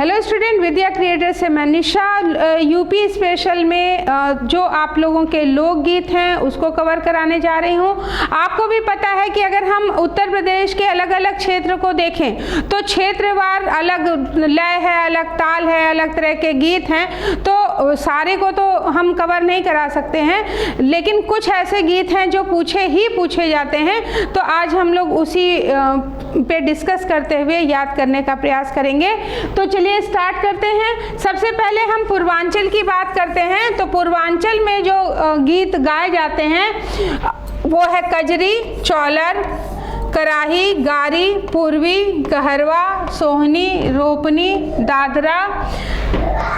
Hello student, विद्या creator से मैं निशा UP special में जो आप लोगों के लोकगीत हैं उसको कवर कराने जा रही हूँ। आपको भी पता है कि अगर हम उत्तर प्रदेश के अलग अलग क्षेत्र को देखें तो क्षेत्रवार अलग लय है, अलग ताल है, अलग तरह के गीत हैं, तो सारे को तो हम कवर नहीं करा सकते हैं, लेकिन कुछ ऐसे गीत हैं जो पूछे जाते हैं। तो आज हम लोग उसी पे डिस्कस करते हुए याद करने का प्रयास करेंगे। तो चलिए स्टार्ट करते हैं। सबसे पहले हम पूर्वांचल की बात करते हैं। तो पूर्वांचल में जो गीत गाए जाते हैं वो है कजरी, चौलर, कराही, गारी, पूर्वी, कहरवा, सोहनी, रोपनी, दादरा,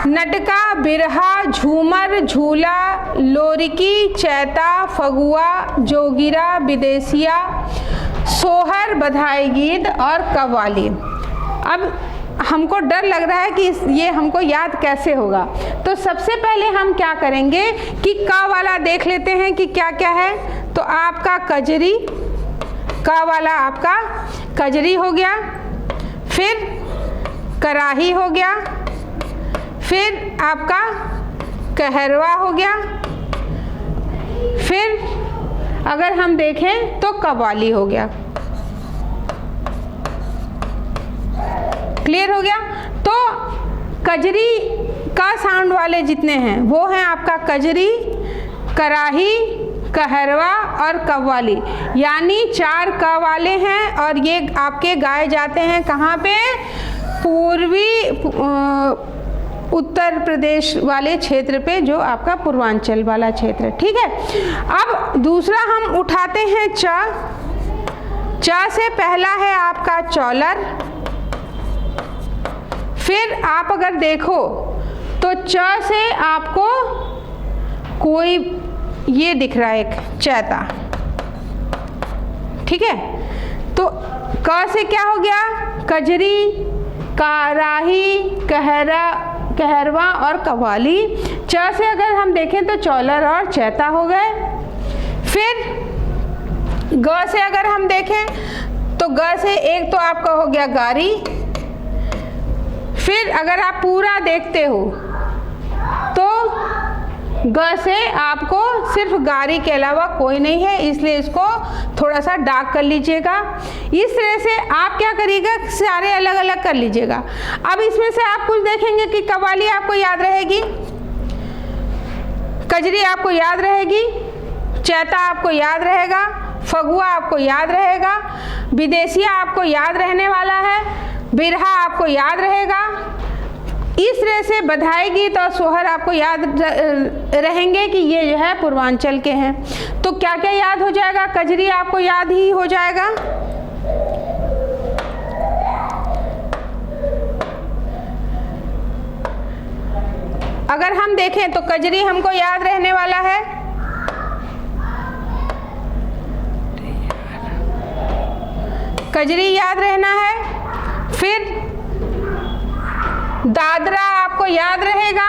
नटका, बिरहा, झूमर, झूला, लोरिकी, चैता, फगुआ, जोगिरा, विदेसिया, सोहर, बधाई गीत और कव्वाली। अब हमको डर लग रहा है कि ये हमको याद कैसे होगा। तो सबसे पहले हम क्या करेंगे कि का वाला देख लेते हैं कि क्या क्या है। तो आपका कजरी, का वाला आपका कजरी हो गया, फिर कराही हो गया, फिर आपका कहरवा हो गया, फिर अगर हम देखें तो कव्वाली हो गया। क्लियर हो गया। तो कजरी का साउंड वाले जितने हैं वो हैं आपका कजरी, कराही, कहरवा और कव्वाली, यानी 4 का वाले हैं और ये आपके गाए जाते हैं कहाँ पे? पूर्वी उत्तर प्रदेश वाले क्षेत्र पे, जो आपका पूर्वांचल वाला क्षेत्र। ठीक है। अब दूसरा हम उठाते हैं च से पहला है आपका चौलर। फिर आप अगर देखो तो च से आपको कोई ये दिख रहा है एक चैता। ठीक है। तो क से क्या हो गया? कजरी, कराही, कहरवा और कव्वाली। च से अगर हम देखें तो चौलर और चैता हो गए। फिर ग से अगर हम देखें तो ग से एक तो आपका हो गया गारी। फिर अगर आप पूरा देखते हो तो ग से आपको सिर्फ गारी के अलावा कोई नहीं है, इसलिए इसको थोड़ा सा डार्क कर लीजिएगा। इस तरह से आप क्या करिएगा, सारे अलग अलग कर लीजिएगा। अब इसमें से आप कुछ देखेंगे कि कव्वाली आपको याद रहेगी, कजरी आपको याद रहेगी, चैता आपको याद रहेगा, फगुआ आपको याद रहेगा, विदेसिया आपको याद रहने वाला है, बिरहा आपको याद रहेगा। इस तरह से बधाई गीत और सोहर आपको याद रहेंगे कि ये जो है पूर्वांचल के हैं। तो क्या क्या याद हो जाएगा? कजरी आपको याद ही हो जाएगा, अगर हम देखें तो कजरी हमको याद रहने वाला है। कजरी याद रहना है। फिर दादरा आपको याद रहेगा,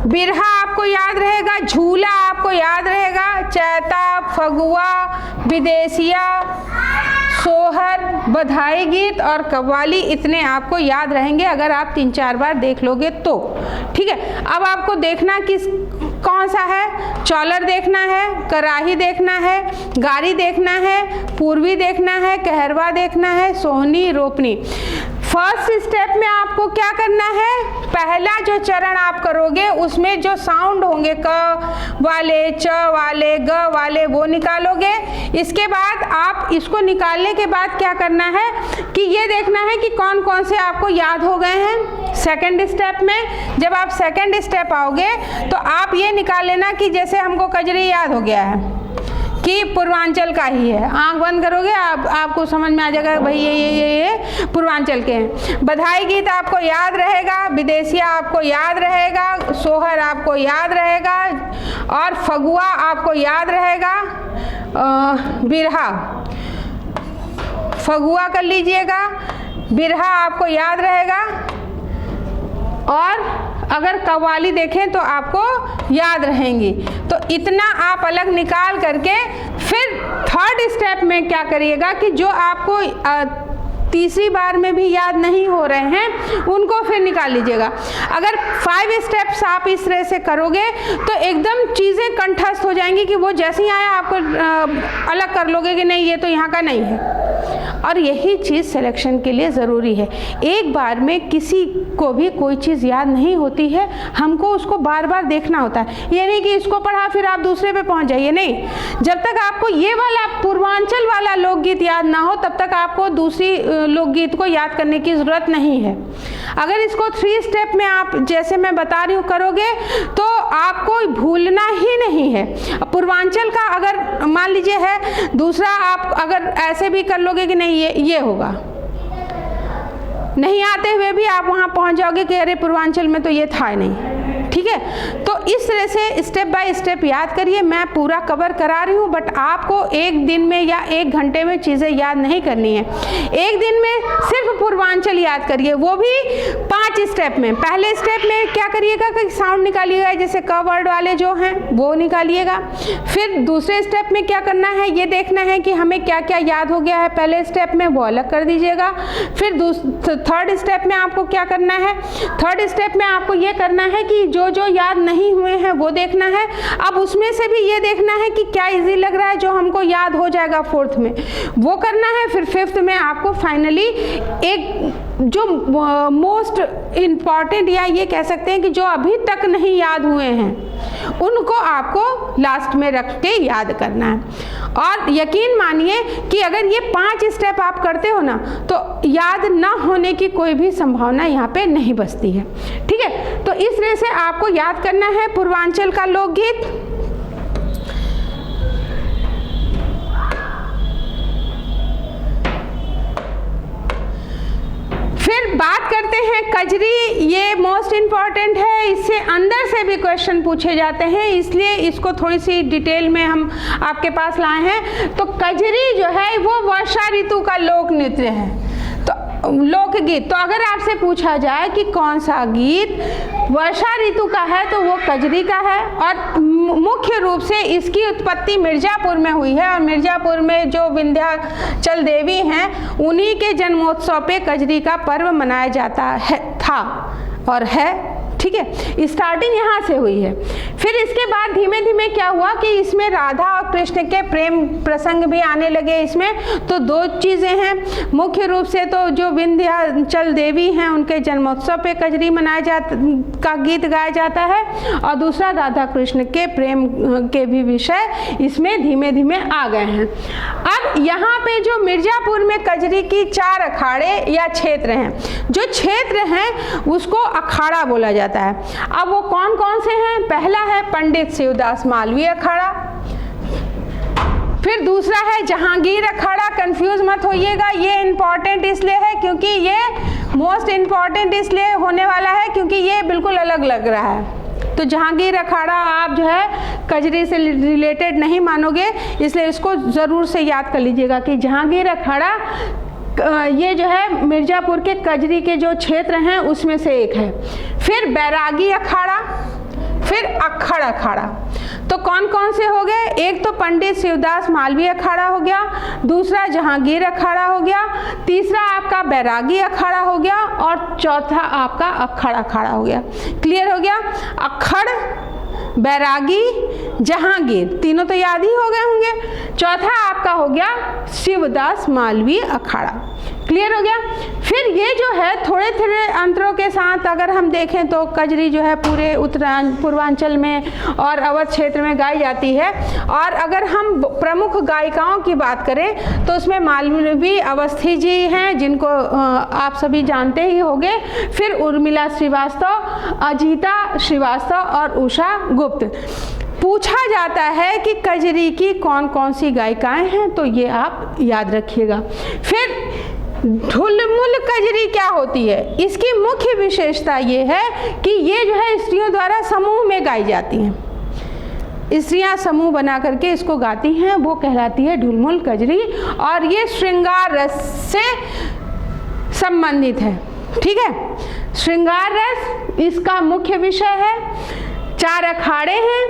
बिरहा आपको याद रहेगा, झूला आपको याद रहेगा, चैता, फगुआ, विदेसिया, सोहर, बधाई गीत और कव्वाली, इतने आपको याद रहेंगे अगर आप 3-4 बार देख लोगे तो। ठीक है। अब आपको देखना किस कौन सा है? चौलर देखना है, कराही देखना है, गारी देखना है, पूर्वी देखना है, कहरवा देखना है, सोहनी, रोपनी। फर्स्ट स्टेप में आपको क्या करना है? पहला जो चरण आप करोगे उसमें जो साउंड होंगे क वाले, च वाले, ग वाले, वो निकालोगे। इसके बाद आप इसको निकालने के बाद क्या करना है कि ये देखना है कि कौन कौन से आपको याद हो गए हैं। सेकंड स्टेप में जब आप सेकंड स्टेप आओगे तो आप ये निकाल लेना कि जैसे हमको कजरी याद हो गया है कि पूर्वांचल का ही है। आंख बंद करोगे आपको समझ में आ जाएगा भाई ये पूर्वांचल के हैं। बधाई गीत आपको याद रहेगा, विदेसिया आपको याद रहेगा, सोहर आपको याद रहेगा और फगुआ आपको याद रहेगा। बिरहा, फगुआ कर लीजिएगा, बिरहा आपको याद रहेगा। और अगर कव्वाली देखें तो आपको याद रहेंगी। तो इतना आप अलग निकाल करके फिर थर्ड स्टेप में क्या करिएगा कि जो आपको तीसरी बार में भी याद नहीं हो रहे हैं, उनको फिर निकाल लीजिएगा। अगर 5 स्टेप्स आप इस तरह से करोगे तो एकदम चीज़ें कंठस्थ हो जाएंगी कि वो जैसे ही आया आपको अलग कर लोगे कि नहीं ये तो यहाँ का नहीं है। और यही चीज़ सिलेक्शन के लिए ज़रूरी है। एक बार में किसी को भी कोई चीज़ याद नहीं होती है, हमको उसको बार बार देखना होता है। ये नहीं कि इसको पढ़ा फिर आप दूसरे पे पहुंच जाइए, नहीं। जब तक आपको ये वाला पूर्वांचल वाला लोकगीत याद ना हो तब तक आपको दूसरी लोकगीत को याद करने की ज़रूरत नहीं है। अगर इसको 3 स्टेप में आप जैसे मैं बता रही हूँ करोगे तो आपको भूलना ही नहीं है। पूर्वांचल का अगर मान लीजिए है, दूसरा आप अगर ऐसे भी कर लोगे कि नहीं ये होगा, नहीं आते हुए भी आप वहां पहुंच जाओगे कि अरे पूर्वांचल में तो ये था ही नहीं, ठीक है। तो इस तरह से स्टेप बाय स्टेप याद करिए। मैं पूरा कवर करा रही हूँ, बट आपको एक दिन में या 1 घंटे में चीज़ें याद नहीं करनी है। एक दिन में सिर्फ पूर्वांचल याद करिए, वो भी 5 स्टेप में। पहले स्टेप में क्या करिएगा कि साउंड निकालिएगा, जैसे क वर्ड वाले जो हैं वो निकालिएगा। फिर दूसरे स्टेप में क्या करना है, ये देखना है कि हमें क्या क्या याद हो गया है पहले स्टेप में, वो अलग कर दीजिएगा। फिर 3rd स्टेप में आपको क्या करना है, 3rd स्टेप में आपको ये करना है कि जो याद नहीं हुए हैं वो देखना है। अब उसमें से भी ये देखना है कि क्या इजी लग रहा है जो हमको याद हो जाएगा 4th में, वो करना है। फिर 5th में आपको फाइनली एक जो मोस्ट इम्पॉर्टेंट या ये कह सकते हैं कि जो अभी तक नहीं याद हुए हैं उनको आपको लास्ट में रख के याद करना है। और यकीन मानिए कि अगर ये 5 स्टेप आप करते हो ना तो याद ना होने की कोई भी संभावना यहाँ पे नहीं बचती है, ठीक है। तो इस तरह से आपको याद करना है पूर्वांचल का लोकगीत। फिर बात करते हैं कजरी, ये मोस्ट इम्पॉर्टेंट है, इससे अंदर से भी क्वेश्चन पूछे जाते हैं, इसलिए इसको थोड़ी सी डिटेल में हम आपके पास लाए हैं। तो कजरी जो है वो वर्षा ऋतु का लोक नृत्य है, तो लोकगीत। तो अगर आपसे पूछा जाए कि कौन सा गीत वर्षा ऋतु का है तो वो कजरी का है। और मुख्य रूप से इसकी उत्पत्ति मिर्ज़ापुर में हुई है, और मिर्ज़ापुर में जो विंध्याचल देवी हैं उन्हीं के जन्मोत्सव पे कजरी का पर्व मनाया जाता है, था और है, ठीक है। स्टार्टिंग यहाँ से हुई है। फिर इसके बाद धीमे धीमे क्या हुआ कि इसमें राधा और कृष्ण के प्रेम प्रसंग भी आने लगे इसमें। तो 2 चीज़ें हैं, मुख्य रूप से तो जो विंध्याचल देवी हैं उनके जन्मोत्सव पे कजरी का गीत गाया जाता है, और दूसरा राधा कृष्ण के प्रेम के भी विषय इसमें धीमे धीमे आ गए हैं। अब यहाँ पे जो मिर्ज़ापुर में कजरी की 4 अखाड़े या क्षेत्र हैं, जो क्षेत्र हैं उसको अखाड़ा बोला जाता है। अब वो कौन कौन से हैं, पहला है पंडित शिवदास मालवीय अखाड़ा, फिर दूसरा है जहांगीर अखाड़ा। कंफ्यूज मत होइएगा, ये इंपॉर्टेंट इसलिए है क्योंकि ये मोस्ट इम्पॉर्टेंट इसलिए होने वाला है क्योंकि ये बिल्कुल अलग लग रहा है। तो जहांगीर अखाड़ा आप जो है कजरी से रिलेटेड नहीं मानोगे, इसलिए इसको ज़रूर से याद कर लीजिएगा कि जहांगीर अखाड़ा ये जो है मिर्ज़ापुर के कजरी के जो क्षेत्र हैं उसमें से एक है। फिर बैरागी अखाड़ा, फिर अक्खड़ अखाड़ा। तो कौन कौन से हो गए, एक तो पंडित शिवदास मालवीय अखाड़ा हो गया, दूसरा जहांगीर अखाड़ा हो गया, तीसरा आपका बैरागी अखाड़ा हो गया, और चौथा आपका अक्खड़ अखाड़ा हो गया। क्लियर हो गया, अक्खड़, बैरागी, जहांगीर, तीनों तो याद ही हो गए होंगे। चौथा आपका हो गया शिवदास मालवीय अखाड़ा। क्लियर हो गया। फिर ये जो है थोड़े थोड़े अंतरों के साथ अगर हम देखें तो कजरी जो है पूरे पूर्वांचल में और अवध क्षेत्र में गाई जाती है। और अगर हम प्रमुख गायिकाओं की बात करें तो उसमें मालवी अवस्थी जी हैं जिनको आप सभी जानते ही होंगे, फिर उर्मिला श्रीवास्तव, अजीता श्रीवास्तव और उषा गुप्त। पूछा जाता है कि कजरी की कौन कौन सी गायिकाएं हैं, तो ये आप याद रखिएगा। फिर ढुलमुल कजरी क्या होती है, इसकी मुख्य विशेषता ये है कि ये जो है स्त्रियों द्वारा समूह में गाई जाती हैं। स्त्रियां समूह बना करके इसको गाती हैं, वो कहलाती है ढुलमुल कजरी, और ये श्रृंगार रस से संबंधित है। ठीक है, श्रृंगार रस इसका मुख्य विषय है। 4 अखाड़े हैं,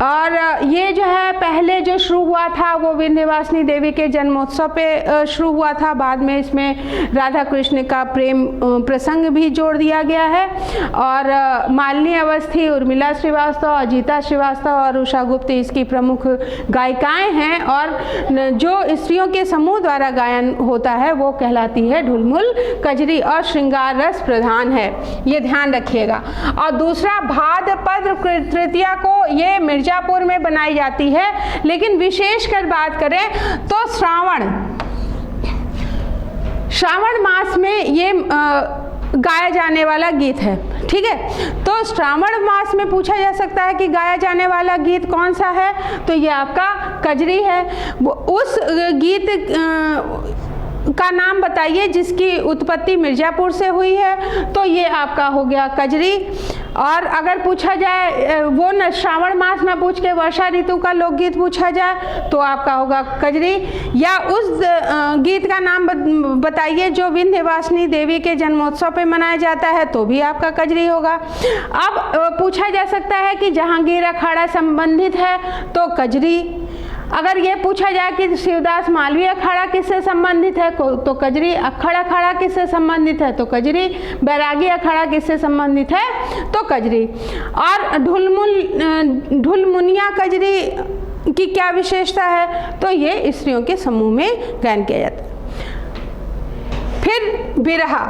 और ये जो है पहले जो शुरू हुआ था वो विंध्यवासिनी देवी के जन्मोत्सव पे शुरू हुआ था। बाद में इसमें राधा कृष्ण का प्रेम प्रसंग भी जोड़ दिया गया है। और मालिनी अवस्थी, उर्मिला श्रीवास्तव, अजीता श्रीवास्तव और उषा गुप्त इसकी प्रमुख गायिकाएं हैं। और जो स्त्रियों के समूह द्वारा गायन होता है वो कहलाती है ढुलमुल कजरी और श्रृंगार रस प्रधान है, ये ध्यान रखिएगा। और दूसरा, भाद्रपद तृतीया को ये मिर्जापुर में बनाई जाती है, लेकिन विशेषकर बात करें तो श्रावण मास में ये गाया जाने वाला गीत है। ठीक है, तो श्रावण मास में पूछा जा सकता है कि गाया जाने वाला गीत कौन सा है, तो ये आपका कजरी है। उस गीत का नाम बताइए जिसकी उत्पत्ति मिर्जापुर से हुई है, तो ये आपका हो गया कजरी। और अगर पूछा जाए वो न श्रावण मास में पूछ के वर्षा ऋतु का लोकगीत पूछा जाए तो आपका होगा कजरी। या उस गीत का नाम बताइए जो विंध्यवासिनी देवी के जन्मोत्सव पे मनाया जाता है, तो भी आपका कजरी होगा। अब पूछा जा सकता है कि जहांगीर अखाड़ा संबंधित है तो कजरी। अगर ये पूछा जाए कि शिवदास मालवीय अखाड़ा किससे संबंधित है तो कजरी। अखड़ अखाड़ा किससे संबंधित है तो कजरी। बैरागी अखाड़ा किससे संबंधित है तो कजरी। और ढुलमुनिया कजरी की क्या विशेषता है, तो ये स्त्रियों के समूह में गायन किया जाता है। फिर बिरहा,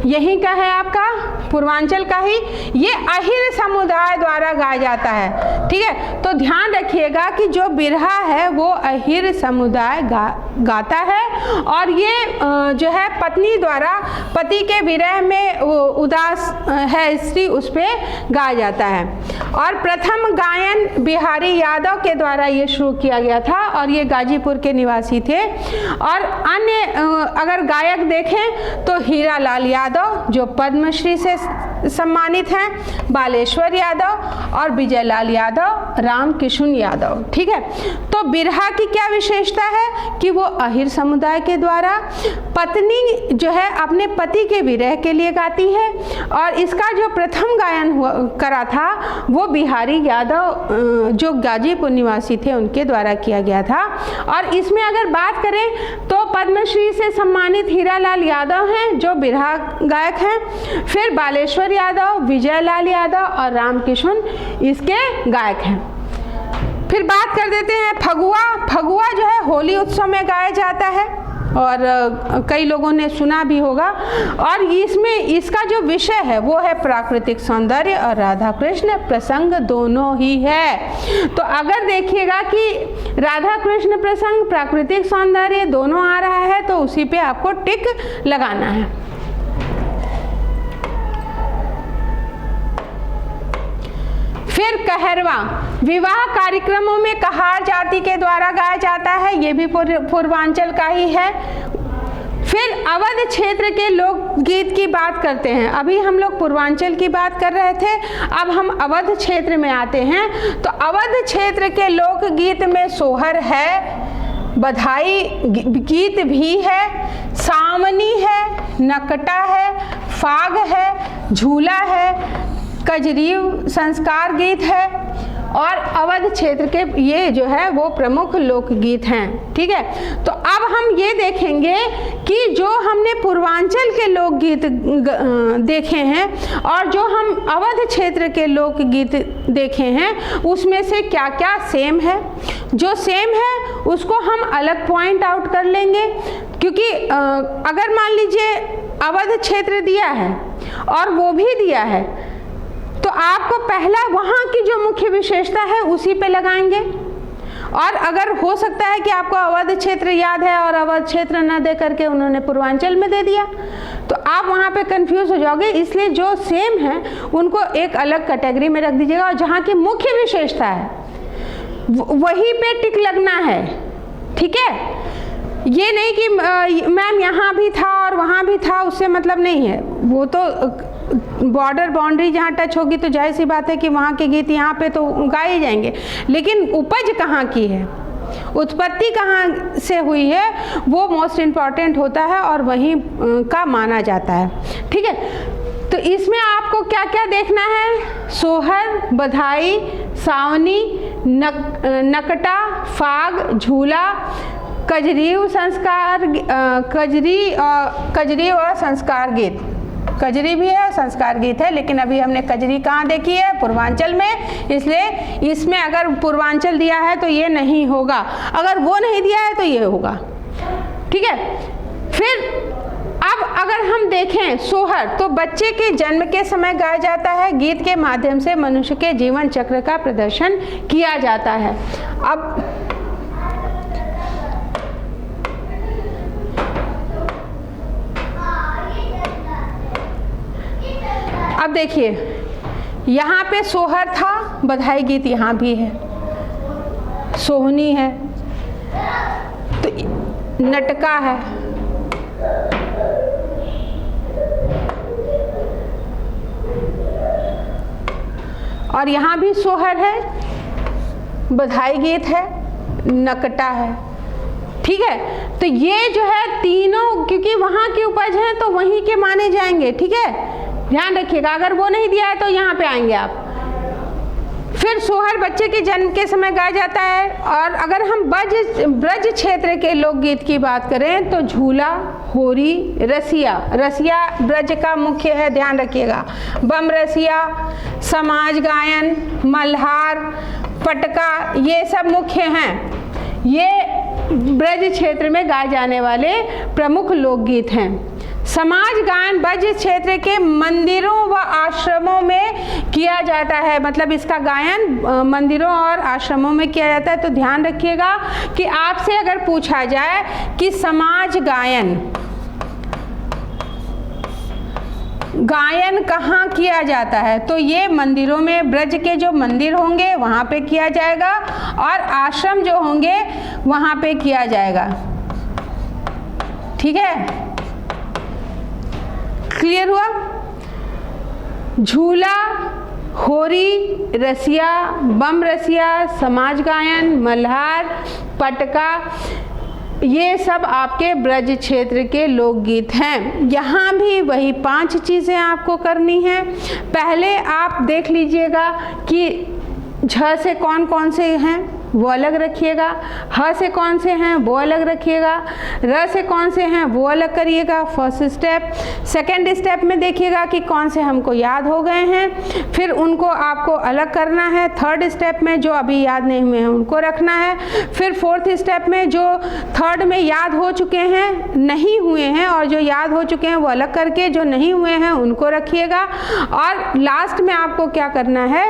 यहीं का है आपका, पूर्वांचल का ही, ये अहिर समुदाय द्वारा गाया जाता है। ठीक है, तो ध्यान रखिएगा कि जो बिरहा है वो अहिर समुदाय गाता है। और ये जो है पत्नी द्वारा, पति के विरह में उदास है स्त्री, उस पर गाया जाता है। और प्रथम गायन बिहारी यादव के द्वारा ये शुरू किया गया था और ये गाजीपुर के निवासी थे। और अन्य अगर गायक देखें तो हीरा लाल यादव जो पद्मश्री से सम्मानित हैं, बालेश्वर यादव और विजय लाल यादव, राम किशुन यादव। ठीक है, तो बिरहा की क्या विशेषता है कि वो अहिर समुदाय के द्वारा पत्नी जो है अपने पति के विरह के लिए गाती है। और इसका जो प्रथम गायन करा था वो बिहारी यादव जो गाजीपुर निवासी थे उनके द्वारा किया गया था। और इसमें अगर बात करें तो पद्मश्री से सम्मानित हीरा लाल यादव हैं जो बिरहा गायक हैं। फिर बालेश्वर यादव, विजय लाल यादव और राम किशुन इसके गायक हैं। फिर बात कर देते हैं फगुआ। फगुआ जो है होली उत्सव में गाया जाता है और कई लोगों ने सुना भी होगा। और इसमें इसका जो विषय है वो है प्राकृतिक सौंदर्य और राधा कृष्ण प्रसंग दोनों ही है। तो अगर देखिएगा कि राधा कृष्ण प्रसंग, प्राकृतिक सौंदर्य दोनों आ रहा है तो उसी पे आपको टिक लगाना है। फिर कहरवा, विवाह कार्यक्रमों में कहार जाति के द्वारा गाया जाता है, ये भी पूर्वांचल का ही है। फिर अवध क्षेत्र के लोकगीत की बात करते हैं। अभी हम लोग पूर्वांचल की बात कर रहे थे, अब हम अवध क्षेत्र में आते हैं। तो अवध क्षेत्र के लोकगीत में सोहर है, बधाई गीत भी है, सावनी है, नकटा है, फाग है, झूला है, कजरीव संस्कार गीत है और अवध क्षेत्र के ये जो है वो प्रमुख लोकगीत हैं। ठीक है, तो अब हम ये देखेंगे कि जो हमने पूर्वांचल के लोकगीत देखे हैं और जो हम अवध क्षेत्र के लोकगीत देखे हैं उसमें से क्या क्या सेम है। जो सेम है उसको हम अलग पॉइंट आउट कर लेंगे, क्योंकि अगर मान लीजिए अवध क्षेत्र दिया है और वो भी दिया है तो आपको पहला वहाँ की जो मुख्य विशेषता है उसी पे लगाएंगे। और अगर हो सकता है कि आपको अवध क्षेत्र याद है और अवध क्षेत्र न दे करके उन्होंने पूर्वांचल में दे दिया तो आप वहाँ पे कंफ्यूज हो जाओगे। इसलिए जो सेम है उनको एक अलग कैटेगरी में रख दीजिएगा और जहाँ की मुख्य विशेषता है वहीं पे टिक लगना है। ठीक है, ये नहीं कि मैम यहाँ भी था और वहाँ भी था, उससे मतलब नहीं है। वो तो बॉर्डर बाउंड्री जहाँ टच होगी तो जाहिर सी बात है कि वहाँ के गीत यहाँ पे तो गाए जाएंगे, लेकिन उपज कहाँ की है, उत्पत्ति कहाँ से हुई है, वो मोस्ट इम्पॉर्टेंट होता है और वहीं का माना जाता है। ठीक है, तो इसमें आपको क्या क्या देखना है, सोहर, बधाई, सावनी, नकटा, फाग, झूला, कजरी और संस्कार गीत। कजरी भी है और संस्कार गीत है, लेकिन अभी हमने कजरी कहाँ देखी है? पूर्वांचल में, इसलिए इसमें अगर पूर्वांचल दिया है तो ये नहीं होगा, अगर वो नहीं दिया है तो ये होगा। ठीक है। फिर अब अगर हम देखें सोहर, तो बच्चे के जन्म के समय गाया जाता है। गीत के माध्यम से मनुष्य के जीवन चक्र का प्रदर्शन किया जाता है। अब देखिए, यहाँ पे सोहर था, बधाई गीत यहाँ भी है, सोहनी है, तो नटका है, और यहाँ भी सोहर है, बधाई गीत है, नकटा है। ठीक है। तो ये जो है तीनों, क्योंकि वहाँ की उपज है तो वहीं के माने जाएंगे। ठीक है, ध्यान रखिएगा, अगर वो नहीं दिया है तो यहाँ पे आएंगे आप। फिर सोहर बच्चे के जन्म के समय गाया जाता है। और अगर हम ब्रज क्षेत्र के लोकगीत की बात करें तो झूला, होरी, रसिया, रसिया ब्रज का मुख्य है, ध्यान रखिएगा, बम रसिया, समाज गायन, मल्हार, पटका, ये सब मुख्य हैं। ये ब्रज क्षेत्र में गाए जाने वाले प्रमुख लोकगीत हैं। समाज गायन ब्रज क्षेत्र के मंदिरों व आश्रमों में किया जाता है, मतलब इसका गायन मंदिरों और आश्रमों में किया जाता है। तो ध्यान रखिएगा कि आपसे अगर पूछा जाए कि समाज गायन कहाँ किया जाता है, तो ये मंदिरों में, ब्रज के जो मंदिर होंगे वहाँ पे किया जाएगा, और आश्रम जो होंगे वहाँ पे किया जाएगा। ठीक है, क्लियर हुआ? झूला, होरी, रसिया, बम रसिया, समाज गायन, मल्हार, पटका, ये सब आपके ब्रज क्षेत्र के लोकगीत हैं। यहाँ भी वही 5 चीज़ें आपको करनी है। पहले आप देख लीजिएगा कि झ से कौन कौन से हैं वो अलग रखिएगा, ह से कौन से हैं वो अलग रखिएगा, र से कौन से हैं वो अलग करिएगा, फर्स्ट स्टेप। सेकंड स्टेप में देखिएगा कि कौन से हमको याद हो गए हैं, फिर उनको आपको अलग करना है। थर्ड स्टेप में जो अभी याद नहीं हुए हैं उनको रखना है। फिर फोर्थ स्टेप में जो थर्ड में याद हो चुके हैं, नहीं हुए हैं, और जो याद हो चुके हैं वो अलग करके, जो नहीं हुए हैं उनको रखिएगा। और लास्ट में आपको क्या करना है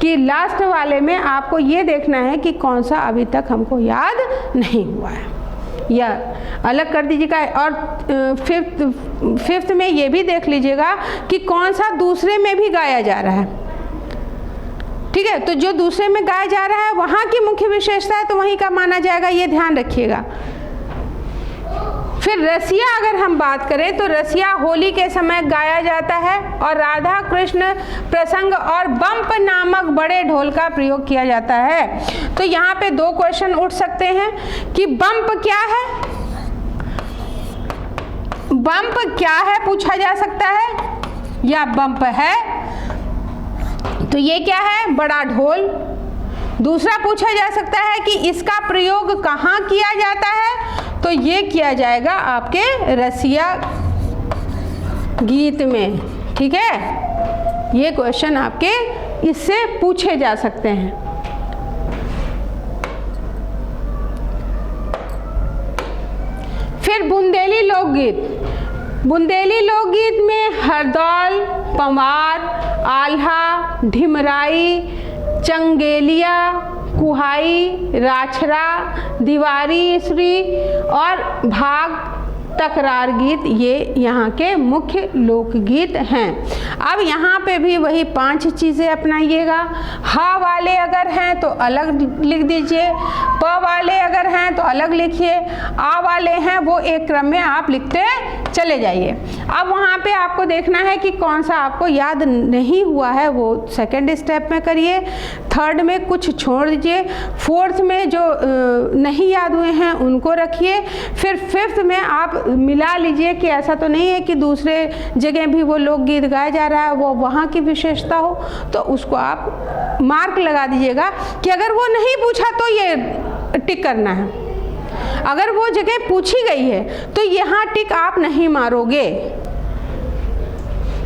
कि लास्ट वाले में आपको ये देखना है कि कौन सा अभी तक हमको याद नहीं हुआ है, या अलग कर दीजिएगा। और फिफ्थ में ये भी देख लीजिएगा कि कौन सा दूसरे में भी गाया जा रहा है। ठीक है, तो जो दूसरे में गाया जा रहा है वहाँ की मुख्य विशेषता है तो वहीं का माना जाएगा, ये ध्यान रखिएगा। फिर रसिया अगर हम बात करें तो रसिया होली के समय गाया जाता है, और राधा कृष्ण प्रसंग और बम्प नामक बड़े ढोल का प्रयोग किया जाता है। तो यहाँ पे 2 क्वेश्चन उठ सकते हैं कि बम्प क्या है, बम्प क्या है पूछा जा सकता है, या बम्प है तो ये क्या है, बड़ा ढोल। दूसरा पूछा जा सकता है कि इसका प्रयोग कहाँ किया जाता है, तो ये किया जाएगा आपके रसिया गीत में। ठीक है, ये क्वेश्चन आपके इससे पूछे जा सकते हैं। फिर बुंदेली लोकगीत। बुंदेली लोकगीत में हरदौल, पंवार, आल्हा, ढिमराई, चंगेलिया, कुहाई, राछरा, दीवारी श्री और भाग तकरार गीत, ये यहाँ के मुख्य लोकगीत हैं। अब यहाँ पे भी वही 5 चीज़ें अपनाइएगा। हा वाले अगर हैं तो अलग लिख दीजिए, प वाले अगर हैं तो अलग लिखिए, आ वाले हैं वो एक क्रम में आप लिखते चले जाइए। अब वहाँ पे आपको देखना है कि कौन सा आपको याद नहीं हुआ है वो सेकंड स्टेप में करिए, थर्ड में कुछ छोड़ दीजिए, फोर्थ में जो नहीं याद हुए हैं उनको रखिए, फिर फिफ्थ में आप आप मिला लीजिए कि ऐसा तो नहीं है कि दूसरे जगह भी वो लोकगीत गाया जा रहा है, वो वहाँ की विशेषता हो, तो उसको आप मार्क लगा दीजिएगा कि अगर वो नहीं पूछा तो ये टिक करना है, अगर वो जगह पूछी गई है तो यहाँ टिक आप नहीं मारोगे।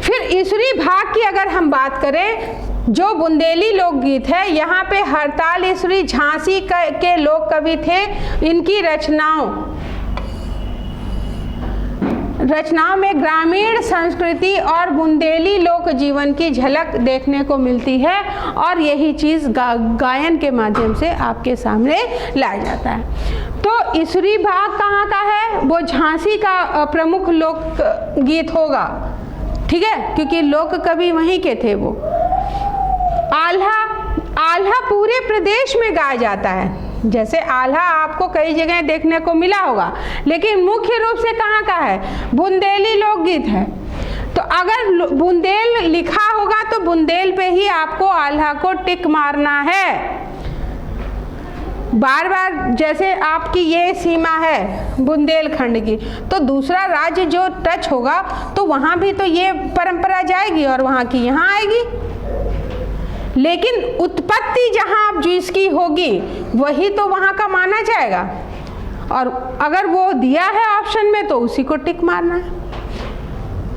फिर ईसुरी भाग की अगर हम बात करें, जो बुंदेली लोकगीत है, यहाँ पे हरताल ईसुरी झांसी के लोक कवि थे। इनकी रचनाओं में ग्रामीण संस्कृति और बुंदेली लोक जीवन की झलक देखने को मिलती है और यही चीज़ गायन के माध्यम से आपके सामने लाया जाता है। तो ईसुरी भाग कहाँ का है? वो झांसी का प्रमुख लोक गीत होगा, ठीक है, क्योंकि लोक कवि वहीं के थे वो। आल्हा पूरे प्रदेश में गाया जाता है। जैसे आल्हा आपको कई जगह देखने को मिला होगा, लेकिन मुख्य रूप से कहाँ का है? बुंदेली लोकगीत है। तो अगर बुंदेल लिखा होगा तो बुंदेल पे ही आपको आल्हा को टिक मारना है। बार बार जैसे आपकी ये सीमा है बुंदेलखंड की, तो दूसरा राज्य जो टच होगा तो वहाँ भी तो ये परंपरा जाएगी और वहाँ की यहाँ आएगी, लेकिन उत्पत्ति जहाँ जिसकी होगी वही तो वहाँ का माना जाएगा। और अगर वो दिया है ऑप्शन में तो उसी को टिक मारना है।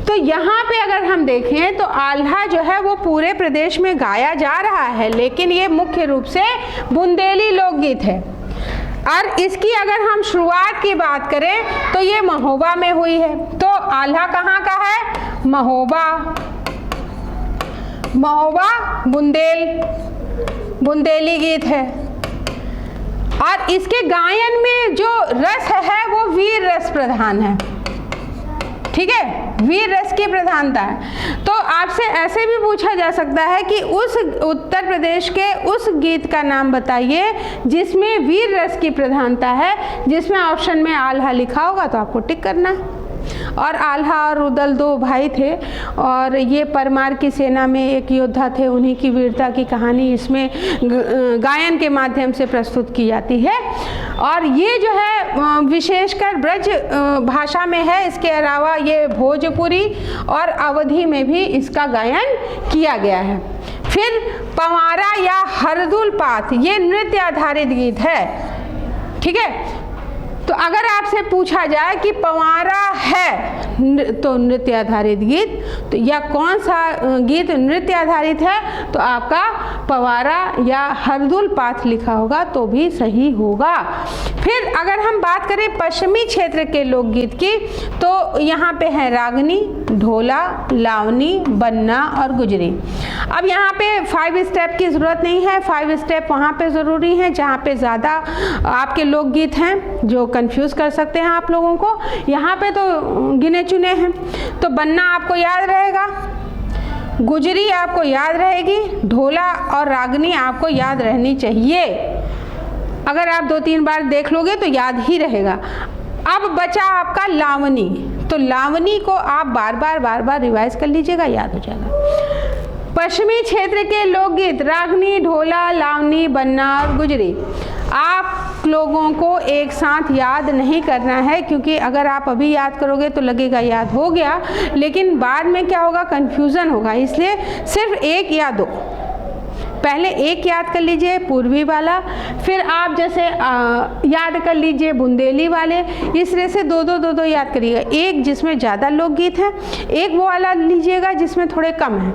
तो यहाँ पे अगर हम देखें तो आल्हा जो है वो पूरे प्रदेश में गाया जा रहा है, लेकिन ये मुख्य रूप से बुंदेली लोकगीत है। और इसकी अगर हम शुरुआत की बात करें तो ये महोबा में हुई है। तो आल्हा कहाँ का है? महोबा बुंदेली गीत है। और इसके गायन में जो रस है वो वीर रस प्रधान है, ठीक है, वीर रस की प्रधानता है। तो आपसे ऐसे भी पूछा जा सकता है कि उस उत्तर प्रदेश के उस गीत का नाम बताइए जिसमें वीर रस की प्रधानता है, जिसमें ऑप्शन में आल्हा लिखा होगा तो आपको टिक करना है। और आल्हा और रुदल दो भाई थे और ये परमार की सेना में एक योद्धा थे, उन्हीं की वीरता की कहानी इसमें गायन के माध्यम से प्रस्तुत की जाती है। और ये जो है विशेषकर ब्रज भाषा में है, इसके अलावा ये भोजपुरी और अवधी में भी इसका गायन किया गया है। फिर पंवारा या हरदुल पात, ये नृत्य आधारित गीत है, ठीक है। तो अगर आपसे पूछा जाए कि पंवारा है तो नृत्य आधारित गीत, तो या कौन सा गीत नृत्य आधारित है, तो आपका पंवारा या हरदुल पात लिखा होगा तो भी सही होगा। फिर अगर हम बात करें पश्चिमी क्षेत्र के लोकगीत की, तो यहाँ पे है रागनी, ढोला, लावनी, बन्ना और गुजरी। अब यहाँ पे 5 स्टेप की ज़रूरत नहीं है, 5 स्टेप वहाँ पे ज़रूरी हैं जहाँ पे ज़्यादा आपके लोकगीत हैं जो कंफ्यूज कर सकते हैं आप लोगों को। यहाँ पे तो गिने चुने हैं। तो बन्ना आपको याद रहेगा, गुजरी आपको याद रहेगी, ढोला और रागनी आपको याद रहनी चाहिए। अगर आप 2-3 बार देख लोगे तो याद ही रहेगा। अब बचा आपका लावनी, तो लावनी को आप बार बार रिवाइज कर लीजिएगा, याद हो जाएगा। पश्चिमी क्षेत्र के लोकगीत रागनी, ढोला, लावनी, बन्ना और गुजरी आप लोगों को एक साथ याद नहीं करना है, क्योंकि अगर आप अभी याद करोगे तो लगेगा याद हो गया, लेकिन बाद में क्या होगा, कन्फ्यूज़न होगा। इसलिए सिर्फ 1 या 2, पहले 1 याद कर लीजिए पूर्वी वाला, फिर आप जैसे याद कर लीजिए बुंदेली वाले, इस तरह से 2-2 याद करिएगा। एक जिसमें ज़्यादा लोकगीत है, एक वो वाला लीजिएगा जिसमें थोड़े कम हैं।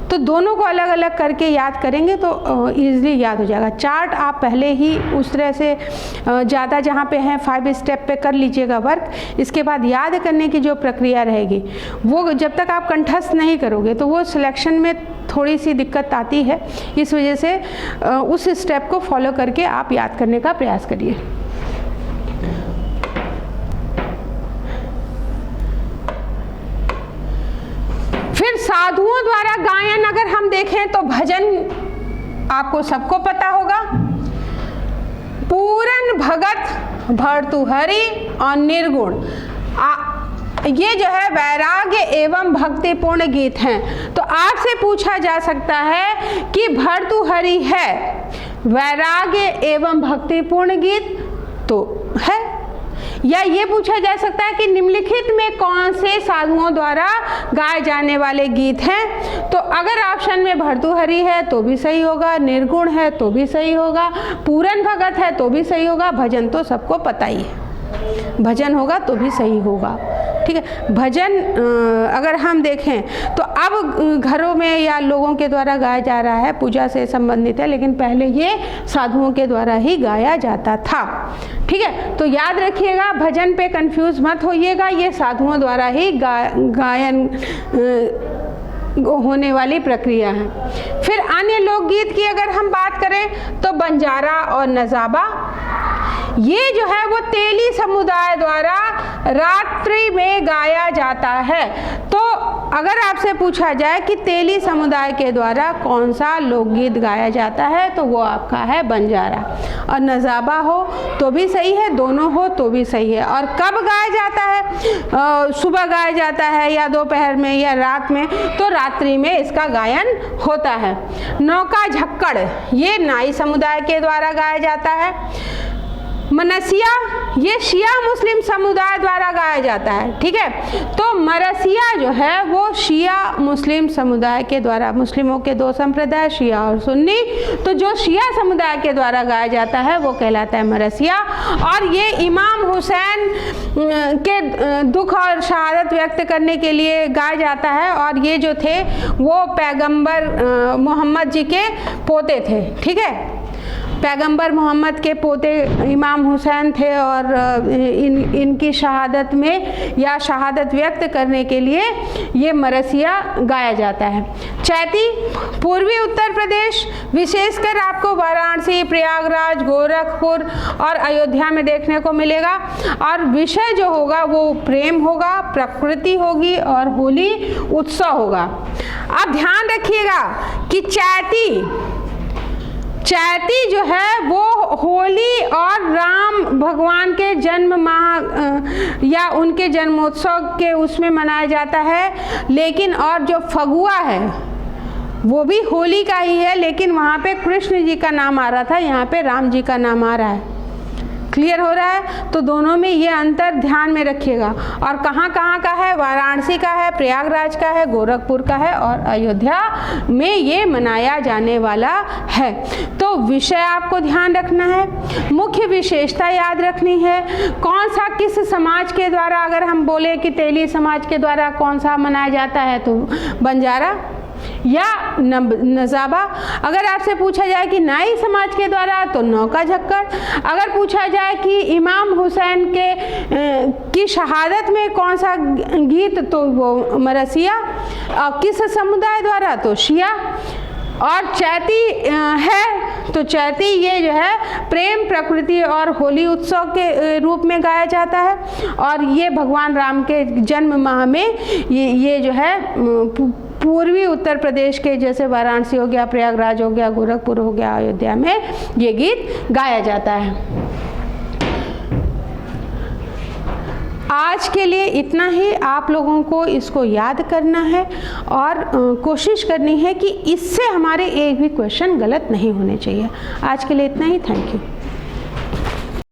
तो दोनों को अलग अलग करके याद करेंगे तो ईजिली याद हो जाएगा। चार्ट आप पहले ही उस तरह से ज़्यादा जहाँ पे हैं 5 स्टेप पे कर लीजिएगा वर्क। इसके बाद याद करने की जो प्रक्रिया रहेगी वो जब तक आप कंठस्थ नहीं करोगे तो वो सिलेक्शन में थोड़ी सी दिक्कत आती है। इस वजह से उस स्टेप को फॉलो करके आप याद करने का प्रयास करिए। फिर साधुओं द्वारा गायन अगर हम देखें तो भजन आपको सबको पता होगा। पूरन भगत भर्तृहरि और निर्गुण, ये जो है वैराग्य एवं भक्तिपूर्ण गीत हैं। तो आपसे पूछा जा सकता है कि भर्तृहरि है वैराग्य एवं भक्तिपूर्ण गीत, तो है। या ये पूछा जा सकता है कि निम्नलिखित में कौन से साधुओं द्वारा गाए जाने वाले गीत हैं। तो अगर ऑप्शन में भर्तृहरि है तो भी सही होगा, निर्गुण है तो भी सही होगा, पूरन भगत है तो भी सही होगा, भजन तो सबको पता ही है, भजन होगा तो भी सही होगा। ठीक है, भजन अगर हम देखें तो अब घरों में या लोगों के द्वारा गाया जा रहा है, पूजा से संबंधित है, लेकिन पहले ये साधुओं के द्वारा ही गाया जाता था। ठीक है, तो याद रखिएगा, भजन पे कंफ्यूज मत होइएगा, ये साधुओं द्वारा ही गायन होने वाली प्रक्रिया है। फिर अन्य लोकगीत की अगर हम बात करें तो बंजारा और नजाबा, ये जो है वो तेली समुदाय द्वारा रात्रि में गाया जाता है। तो अगर आपसे पूछा जाए कि तेली समुदाय के द्वारा कौन सा लोकगीत गाया जाता है तो वो आपका है बंजारा, और नजाबा हो तो भी सही है, दोनों हो तो भी सही है। और कब गाया जाता है? सुबह गाया जाता है या दोपहर में या रात में, तो रात्रि में इसका गायन होता है। नौका झक्कड़, ये नाई समुदाय के द्वारा गाया जाता है। मनसिया, ये शिया मुस्लिम समुदाय द्वारा गाया जाता है। ठीक है, तो मरसिया जो है वो शिया मुस्लिम समुदाय के द्वारा, मुस्लिमों के दो संप्रदाय शिया और सुन्नी, तो जो शिया समुदाय के द्वारा गाया जाता है वो कहलाता है मरसिया। और ये इमाम हुसैन के दुख और शहादत व्यक्त करने के लिए गाया जाता है, और ये जो थे वो पैगंबर मोहम्मद जी के पोते थे। ठीक है, पैगंबर मोहम्मद के पोते इमाम हुसैन थे, और इनकी शहादत में या शहादत व्यक्त करने के लिए ये मरसिया गाया जाता है। चैती पूर्वी उत्तर प्रदेश, विशेषकर आपको वाराणसी, प्रयागराज, गोरखपुर और अयोध्या में देखने को मिलेगा, और विषय जो होगा वो प्रेम होगा, प्रकृति होगी और होली उत्सव होगा। अब ध्यान रखिएगा कि चैती जो है वो होली और राम भगवान के जन्म माह या उनके जन्मोत्सव के उसमें मनाया जाता है, लेकिन और जो फगुआ है वो भी होली का ही है, लेकिन वहाँ पे कृष्ण जी का नाम आ रहा था, यहाँ पे राम जी का नाम आ रहा है। क्लियर हो रहा है? तो दोनों में ये अंतर ध्यान में रखिएगा। और कहाँ कहाँ का है? वाराणसी का है, प्रयागराज का है, गोरखपुर का है और अयोध्या में ये मनाया जाने वाला है। तो विषय आपको ध्यान रखना है, मुख्य विशेषता याद रखनी है, कौन सा किस समाज के द्वारा, अगर हम बोले कि तेली समाज के द्वारा कौन सा मनाया जाता है तो बंजारा या नजाबा। अगर आपसे पूछा जाए कि नाई समाज के द्वारा तो नौका झक्कड़। अगर पूछा जाए कि इमाम हुसैन की शहादत में कौन सा गीत तो वो मरसिया, और किस समुदाय द्वारा तो शिया। और चैती है तो चैती ये जो है प्रेम, प्रकृति और होली उत्सव के रूप में गाया जाता है, और ये भगवान राम के जन्म माह में ये जो है पूर्वी उत्तर प्रदेश के जैसे वाराणसी हो गया, प्रयागराज हो गया, गोरखपुर हो गया, अयोध्या में ये गीत गाया जाता है। आज के लिए इतना ही, आप लोगों को इसको याद करना है और कोशिश करनी है कि इससे हमारे एक भी क्वेश्चन गलत नहीं होने चाहिए। आज के लिए इतना ही, थैंक यू।